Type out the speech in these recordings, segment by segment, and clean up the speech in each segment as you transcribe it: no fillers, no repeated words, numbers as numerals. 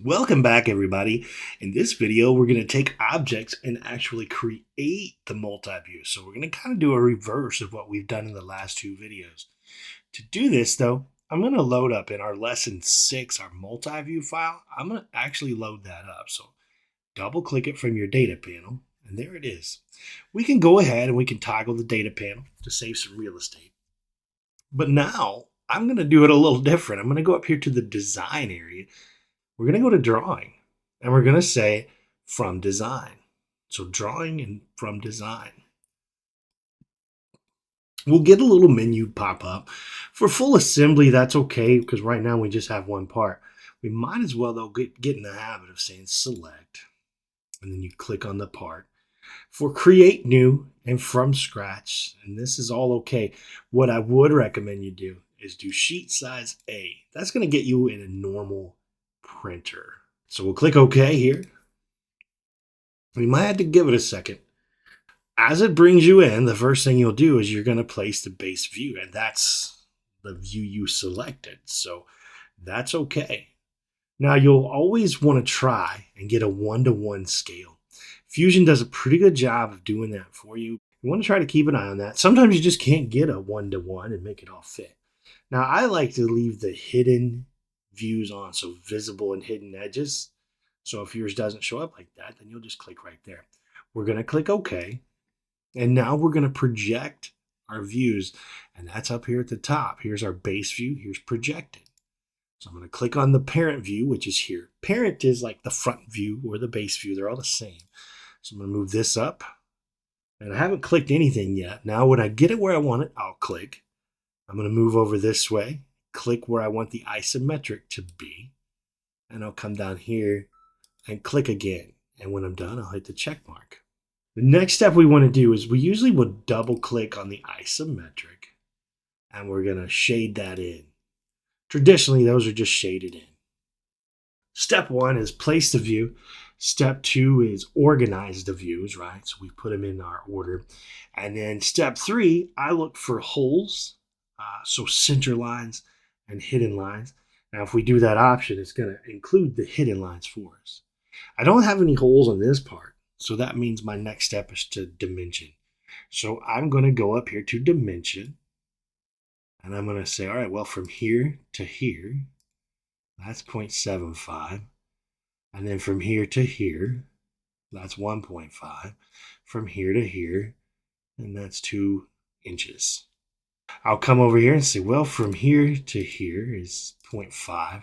Welcome back, everybody. In this video, we're going to take objects and actually create the multi-view. So we're going to kind of do a reverse of what we've done in the last two videos. To do this, though, I'm going to load up in our lesson 6, our multi-view file. I'm going to actually load that up. So double click it from your data panel, and there it is. We can go ahead and we can toggle the data panel to save some real estate. But now I'm going to do it a little different. I'm going to go up here to the design area. We're going to go to drawing and we're going to say from design. So drawing and from design. We'll get a little menu pop up. For full assembly, that's okay because right now we just have one part. We might as well though get in the habit of saying select and then you click on the part. For create new and from scratch, and this is all okay. What I would recommend you do is do sheet size A. That's going to get you in a normal printer. So we'll click OK here. We might have to give it a second. As it brings you in, the first thing you'll do is you're going to place the base view, and that's the view you selected. So that's okay. Now you'll always want to try and get a 1-to-1 scale. Fusion does a pretty good job of doing that for you. You want to try to keep an eye on that. Sometimes you just can't get a 1-to-1 and make it all fit. Now I like to leave the hidden views on, so visible and hidden edges. So if yours doesn't show up like that, then you'll just click right there. We're going to click OK. And now we're going to project our views. And that's up here at the top. Here's our base view. Here's projected. So I'm going to click on the parent view, which is here. Parent is like the front view or the base view. They're all the same. So I'm going to move this up. And I haven't clicked anything yet. Now when I get it where I want it, I'll click. I'm going to move over this way. Click where I want the isometric to be. And I'll come down here and click again. And when I'm done, I'll hit the check mark. The next step we want to do is we usually would double click on the isometric. And we're going to shade that in. Traditionally, those are just shaded in. Step 1 is place the view. Step 2 is organize the views, right? So we put them in our order. And then step 3, I look for holes, so center lines and hidden lines. Now, if we do that option, it's going to include the hidden lines for us. I don't have any holes on this part, so that means my next step is to dimension. So I'm going to go up here to dimension. And I'm going to say, all right, well, from here to here, that's 0.75. And then from here to here, that's 1.5. From here to here, and that's 2 inches. I'll come over here and say, well, from here to here is 0.5.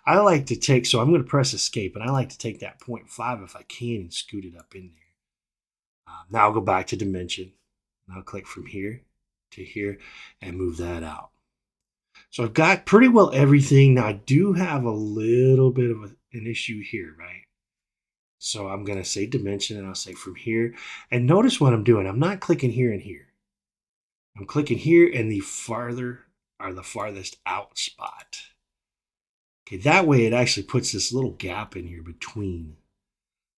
I like to take, so I'm going to press escape, and I like to take that 0.5 if I can and scoot it up in there. Now I'll go back to dimension. And I'll click from here to here and move that out. So I've got pretty well everything. Now I do have a little bit of an issue here, right? So I'm going to say dimension and I'll say from here. And notice what I'm doing. I'm not clicking here and here. I'm clicking here and the farther or the farthest out spot. Okay, that way it actually puts this little gap in here between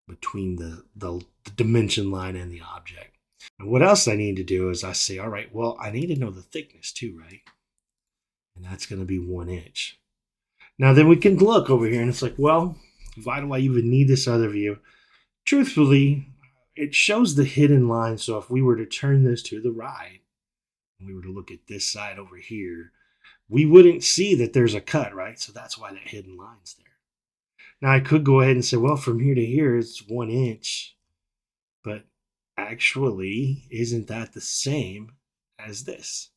the dimension line and the object. And what else I need to do is I say, all right, well, I need to know the thickness too, right? And that's going to be 1 inch. Now then we can look over here and it's like, well, why do I even need this other view? Truthfully, it shows the hidden line. So if we were to turn this to the right, and we were to look at this side over here, we wouldn't see that there's a cut, right? So that's why that hidden line's there. Now I could go ahead and say, well, from here to here, it's 1 inch. But actually, isn't that the same as this?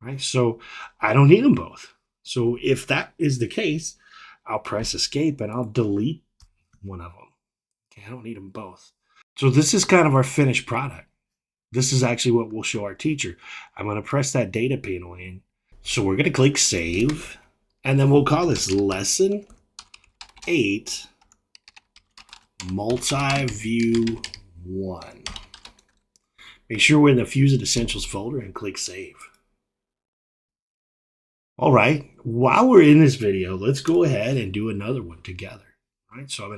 Right? So I don't need them both. So if that is the case, I'll press escape and I'll delete one of them. Okay, I don't need them both. So this is kind of our finished product. This is actually what we'll show our teacher. I'm going to press that data panel in. So we're going to click save. And then we'll call this lesson 8 multi-view 1. Make sure we're in the Fusion Essentials folder and click save. All right, while we're in this video, let's go ahead and do another one together. All right, so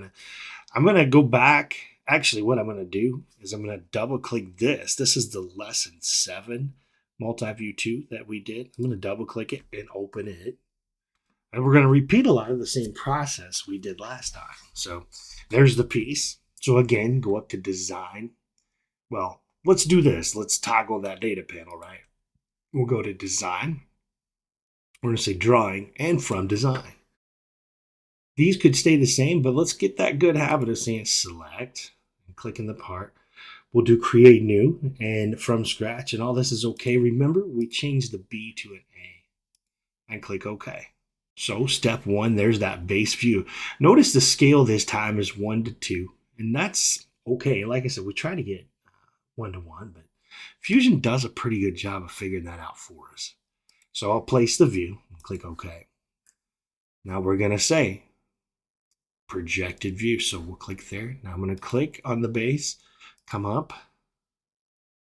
I'm gonna go back. Actually, what I'm gonna do is I'm gonna double click this. This is the lesson 7 multi-view 2 that we did. I'm gonna double click it and open it. And we're going to repeat a lot of the same process we did last time. So there's the piece. So again, go up to design. Well, let's do this. Let's toggle that data panel, right? We'll go to design. We're going to say drawing and from design. These could stay the same, but let's get that good habit of saying select and clicking the part. We'll do create new and from scratch, and all this is okay. Remember, we changed the B to an A and click OK. So step one, there's that base view. Notice the scale this time is 1 to 2, and that's okay. Like I said, we try to get 1 to 1, but Fusion does a pretty good job of figuring that out for us. So I'll place the view and click OK. Now we're going to say projected view. So we'll click there. Now I'm going to click on the base, come up,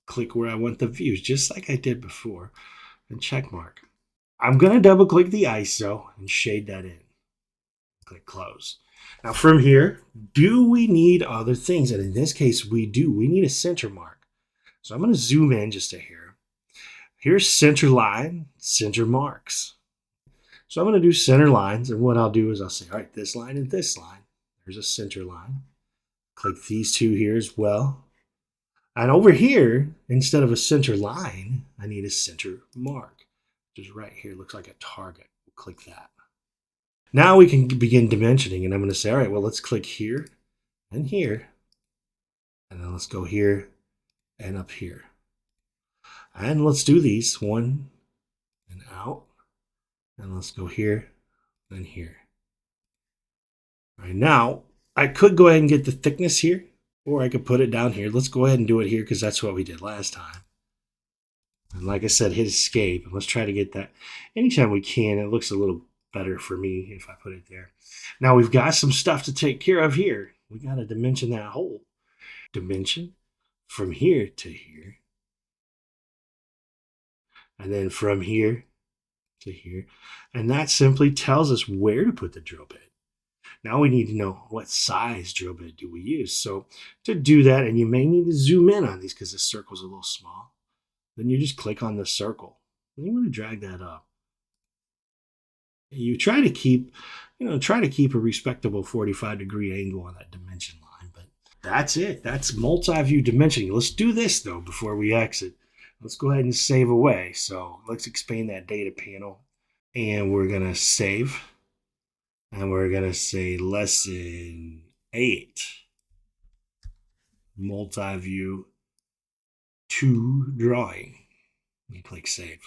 click where I want the views, just like I did before, and check mark. I'm going to double click the ISO and shade that in. Click close. Now from here, do we need other things? And in this case, we do. We need a center mark. So I'm going to zoom in just to here. Here's center line, center marks. So I'm going to do center lines. And what I'll do is I'll say, all right, this line and this line. There's a center line. Click these two here as well. And over here, instead of a center line, I need a center mark, which is right here. It looks like a target. We'll click that. Now we can begin dimensioning, and I'm going to say, all right, well, let's click here and here, and then let's go here and up here. And let's do these, one and out, and let's go here and here. All right, now I could go ahead and get the thickness here, or I could put it down here. Let's go ahead and do it here because that's what we did last time. And like I said, hit escape, and let's try to get that anytime we can. It looks a little better for me if I put it there. Now we've got some stuff to take care of here. We got to dimension that hole. Dimension from here to here. And then from here to here. And that simply tells us where to put the drill bit. Now we need to know what size drill bit do we use. So to do that, and you may need to zoom in on these because the circle's a little small, then you just click on the circle. And you want to drag that up. You try to keep, a respectable 45-degree angle on that dimension line. But that's it. That's multi-view dimensioning. Let's do this though before we exit. Let's go ahead and save away. So let's expand that data panel, and we're gonna save, and we're gonna say lesson 8, multi-view 2 drawing, and click save.